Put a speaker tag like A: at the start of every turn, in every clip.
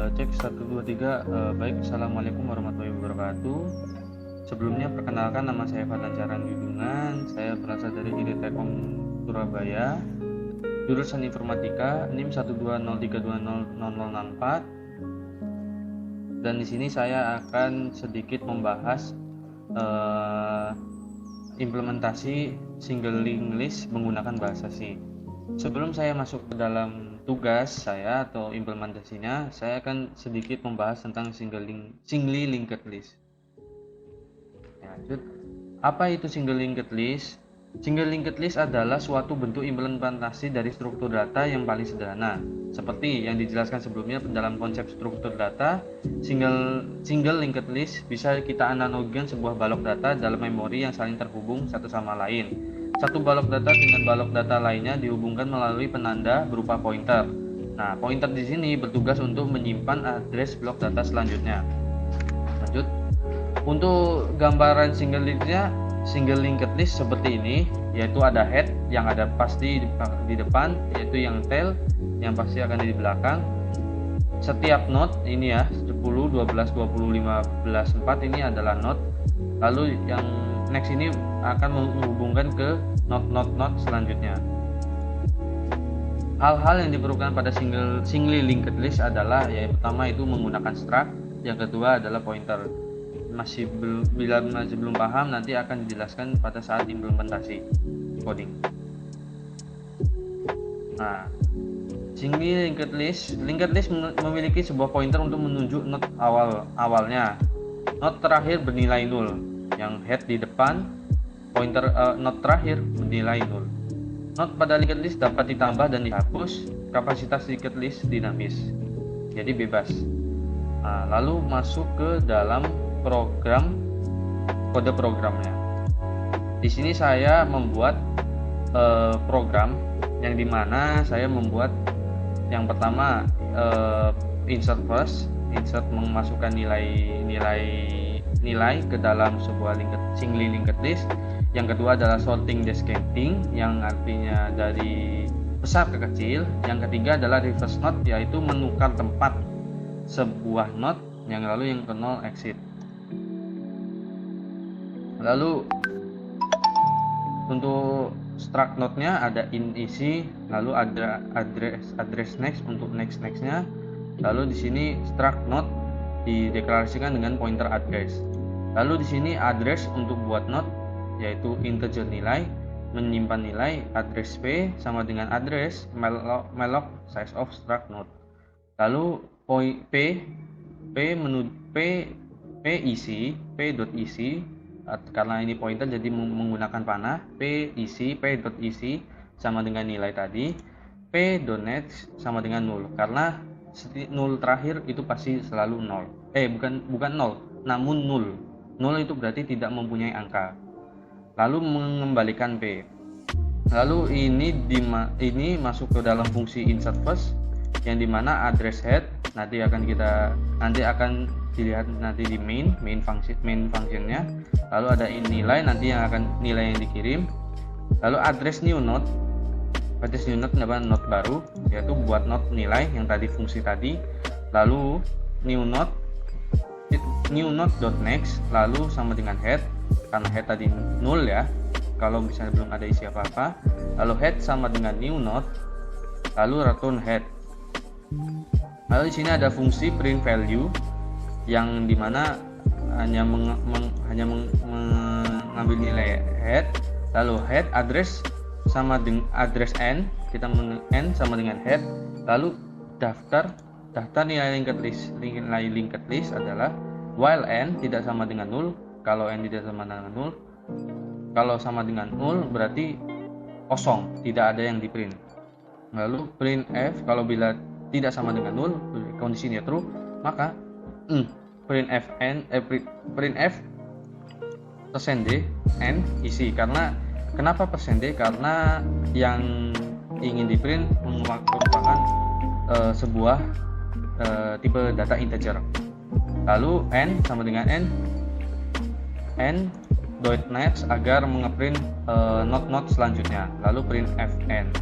A: Cek 1 2 3. Baik, assalamualaikum warahmatullahi wabarakatuh. Sebelumnya perkenalkan, nama saya Fadlan Caran Yudungan. Saya berasal dari ITTEKOM Surabaya, jurusan Informatika, NIM 120320064. Dan di sini saya akan sedikit membahas implementasi single linked list menggunakan bahasa C. Sebelum saya masuk ke dalam tugas saya atau implementasinya, saya akan sedikit membahas tentang singly linked list. Lanjut. Apa itu single linked list? Single linked list adalah suatu bentuk implementasi dari struktur data yang paling sederhana. Seperti yang dijelaskan sebelumnya dalam konsep struktur data, single linked list bisa kita analogikan sebuah balok data dalam memori yang saling terhubung satu sama lain. Satu balok data dengan balok data lainnya dihubungkan melalui penanda berupa pointer. Nah, pointer di sini bertugas untuk menyimpan address blok data selanjutnya. Lanjut. Untuk gambaran single linked list seperti ini, yaitu ada head yang ada pasti di depan, yaitu yang tail yang pasti akan di belakang. Setiap node ini ya, 10, 12, 20, 15, 4 ini adalah node. Lalu yang next ini akan menghubungkan ke node selanjutnya. Hal-hal yang diperlukan pada singly linked list adalah, yang pertama itu menggunakan struct, yang kedua adalah pointer. Bila masih belum paham, nanti akan dijelaskan pada saat implementasi coding. Nah, singly linked list memiliki sebuah pointer untuk menunjuk node awalnya. Node terakhir bernilai 0, yang head di depan, pointer node terakhir bernilai 0. Node pada linked list dapat ditambah dan dihapus. Kapasitas linked list dinamis, jadi bebas. Nah, lalu masuk ke dalam kode programnya. Di sini saya membuat program yang dimana saya membuat yang pertama insert memasukkan nilai ke dalam sebuah singly linked list. Yang kedua adalah sorting descending, yang artinya dari besar ke kecil. Yang ketiga adalah reverse node, yaitu menukar tempat sebuah node yang lalu yang ke 0 exit. Lalu untuk struct node-nya ada in isi, lalu ada address next untuk nextnya. Lalu di sini struct node dideklarasikan dengan pointer address. Lalu di sini address untuk buat node, yaitu integer nilai, menyimpan nilai address p sama dengan address malloc size of struct node. Lalu p.ec karena ini pointer jadi menggunakan panah, p.ec sama dengan nilai tadi, p.next sama dengan 0 karena 0 terakhir itu pasti selalu 0. Bukan 0, namun 0 itu berarti tidak mempunyai angka. Lalu mengembalikan p. Lalu ini masuk ke dalam fungsi insert first, yang dimana address head nanti akan dilihat nanti di main functionnya. Lalu ada nilai nanti yang akan nilai yang dikirim. Lalu address new node adalah node baru, yaitu buat node nilai yang tadi fungsi tadi. Lalu new node.next lalu sama dengan head, karena head tadi 0 ya, kalau misalnya belum ada isi apa-apa. Lalu head sama dengan new node, lalu return head. Lalu di sini ada fungsi print value, yang dimana hanya mengambil nilai head. Lalu head address sama dengan address n, kita n sama dengan head. Lalu daftar nilai linked list adalah while n tidak sama dengan 0. Kalau n tidak sama dengan 0, kalau sama dengan 0 berarti kosong, tidak ada yang di print. Lalu printf, kalau bila tidak sama dengan 0, kondisinya true, maka printf %d n isi. Kenapa %d? Karena yang ingin di print merupakan sebuah tipe data integer. Lalu n sama dengan n.next agar mengeprint node selanjutnya. Lalu print fn.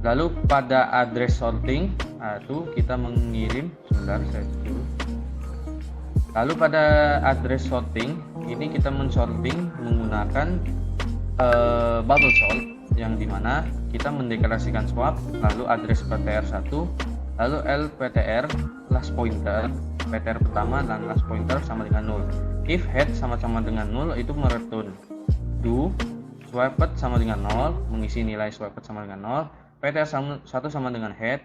A: Lalu pada address sorting, itu kita mengirim, sebentar saya dulu. Lalu pada address sorting, ini kita mensorting menggunakan bubble sort, yang dimana kita mendeklarasikan swap, lalu address PTR1, lalu LPTR last pointer, PTR pertama dan last pointer sama dengan 0. If head sama-sama dengan 0, itu mereturn do swapped sama dengan 0, mengisi nilai swapped sama dengan 0, PTR1 sama dengan head,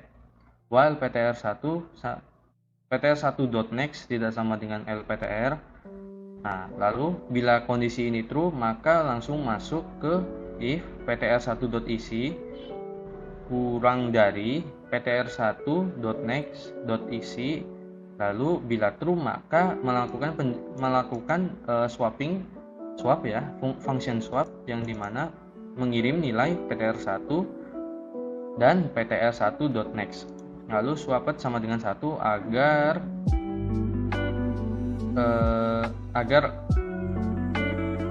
A: while PTR1.next tidak sama dengan LPTR. Nah, lalu bila kondisi ini true, maka langsung masuk ke if PTR1.isi kurang dari PTR1.next.isi. Lalu bila true, maka melakukan swap ya, function swap, yang dimana mengirim nilai PTR1 dan PTR1.next. Lalu swapped sama dengan 1 agar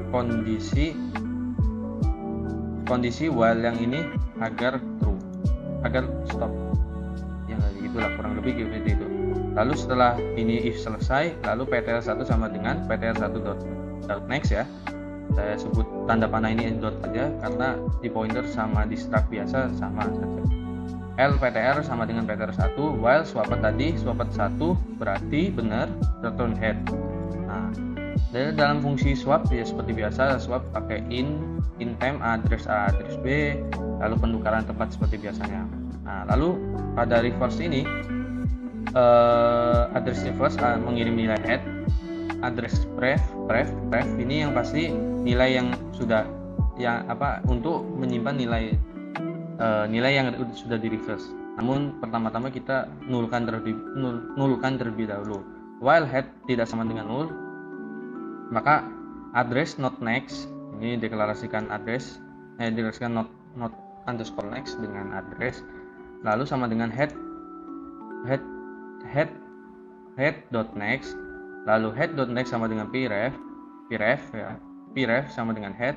A: kondisi while yang ini agar true, agar stop. Ya gitulah, kurang lebih gitu itu. Lalu setelah ini if selesai, lalu PTR1 sama dengan PTR1.next ya. Saya sebut tanda panah ini dot aja karena di pointer sama di struct biasa sama saja. LPTR sama dengan PTR1, while swapped 1 berarti benar return head. Nah, dalam fungsi swap ya seperti biasa, swap pakai in time address A address B, lalu penukaran tempat seperti biasanya. Nah, lalu pada reverse ini address reverse mengirim nilai head, address pref ini yang pasti nilai yang sudah untuk menyimpan nilai yang sudah di reverse. Namun pertama-tama kita nulkan terlebih dahulu. While head tidak sama dengan 0, maka address not next ini deklarasikan not underscore next dengan address, lalu sama dengan head dot next, lalu head dot next sama dengan pref sama dengan head,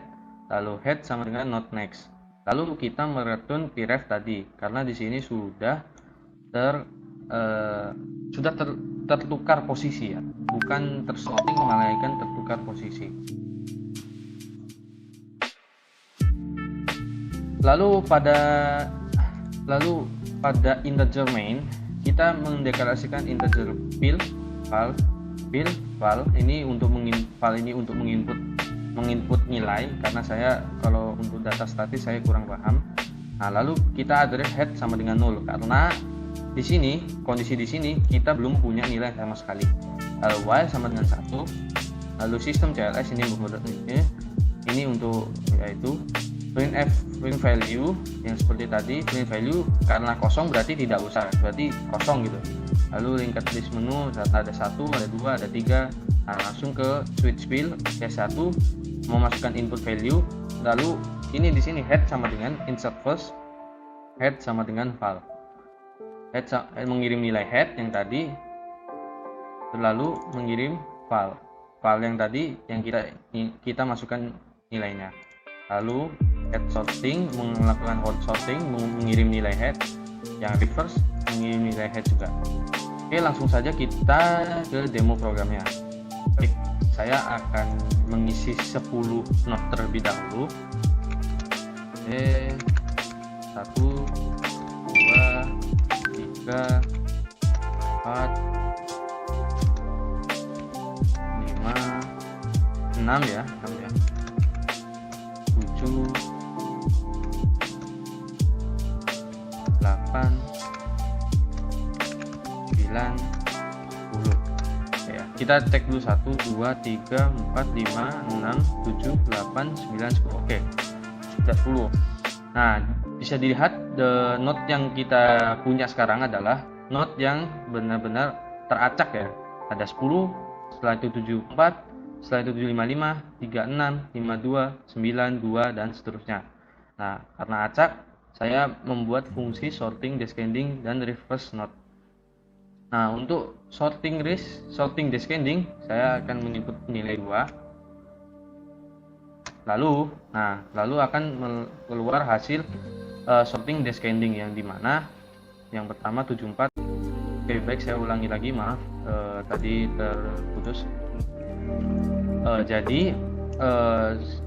A: lalu head sama dengan not next. Lalu kita mereturn pref tadi karena di sini sudah tertukar posisi ya, bukan tersorting melainkan tertukar posisi. Lalu pada integer main kita mendeklarasikan integer file ini untuk menginput nilai, karena saya kalau untuk data statis saya kurang paham. Nah, lalu kita address head sama dengan 0 karena di sini kondisi di sini kita belum punya nilai sama sekali. Lalu while sama dengan 1, lalu sistem CLS ini untuk yaitu print value yang seperti tadi, print value karena kosong berarti tidak usah, berarti kosong gitu. Lalu linked list menu ada 1, ada 2, ada 3. Nah, langsung ke switch field S1 memasukkan input value. Lalu ini di sini head sama dengan insert first, head sama dengan file. Head mengirim nilai head yang tadi, lalu mengirim file yang tadi yang kita masukkan nilainya. Lalu head sorting melakukan hot sorting, mengirim nilai head, yang reverse mengirim nilai head juga. Oke, langsung saja kita ke demo programnya. Baik, saya akan mengisi 10 not terlebih dahulu. 1, 2, 3, 4, 5, 6 ya, 7, 8, 9, 10. Ya, kita cek dulu 1, 2, 3, 4, 5, 6, 7, 8, 9, 10. Oke, sudah 10. Nah, bisa dilihat the node yang kita punya sekarang adalah node yang benar-benar teracak ya. Ada 10, setelah itu 74, setelah itu 755, 36, 52, 92 dan seterusnya. Nah, karena acak, saya membuat fungsi sorting, descending dan reverse node. Nah, untuk sorting descending saya akan menginput nilai 2. Lalu akan keluar hasil sorting descending, yang dimana yang pertama 74. Oke, baik, saya ulangi lagi, maaf tadi terputus. Jadi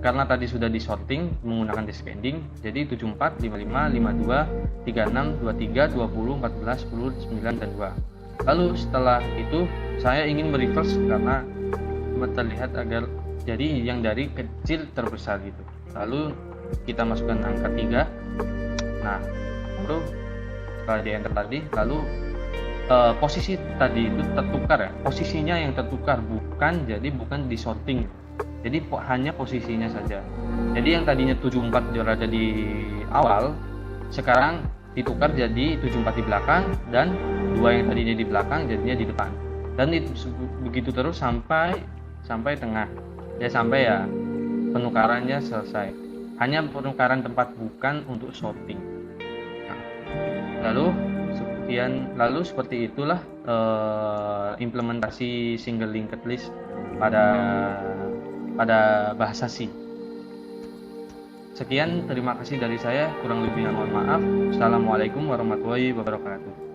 A: karena tadi sudah di sorting menggunakan descending, jadi 74, 55, 52, 36, 23, 20, 14, 10, 9, dan 2. Lalu setelah itu saya ingin mereverse karena terlihat agar jadi yang dari kecil terbesar gitu. Lalu kita masukkan angka 3. Nah, lalu setelah di enter tadi, lalu posisi tadi itu tertukar ya, posisinya yang tertukar, bukan di sorting, jadi hanya posisinya saja. Jadi yang tadinya 74 berada di awal, sekarang ditukar jadi 74 di belakang, dan 2 yang tadinya di belakang jadinya di depan, dan itu begitu terus sampai tengah ya, sampai ya penukarannya selesai. Hanya penukaran tempat, bukan untuk sorting. Nah, lalu seperti itulah implementasi single linked list pada bahasa C. Sekian, terima kasih dari saya, kurang lebihnya mohon maaf. Assalamualaikum warahmatullahi wabarakatuh.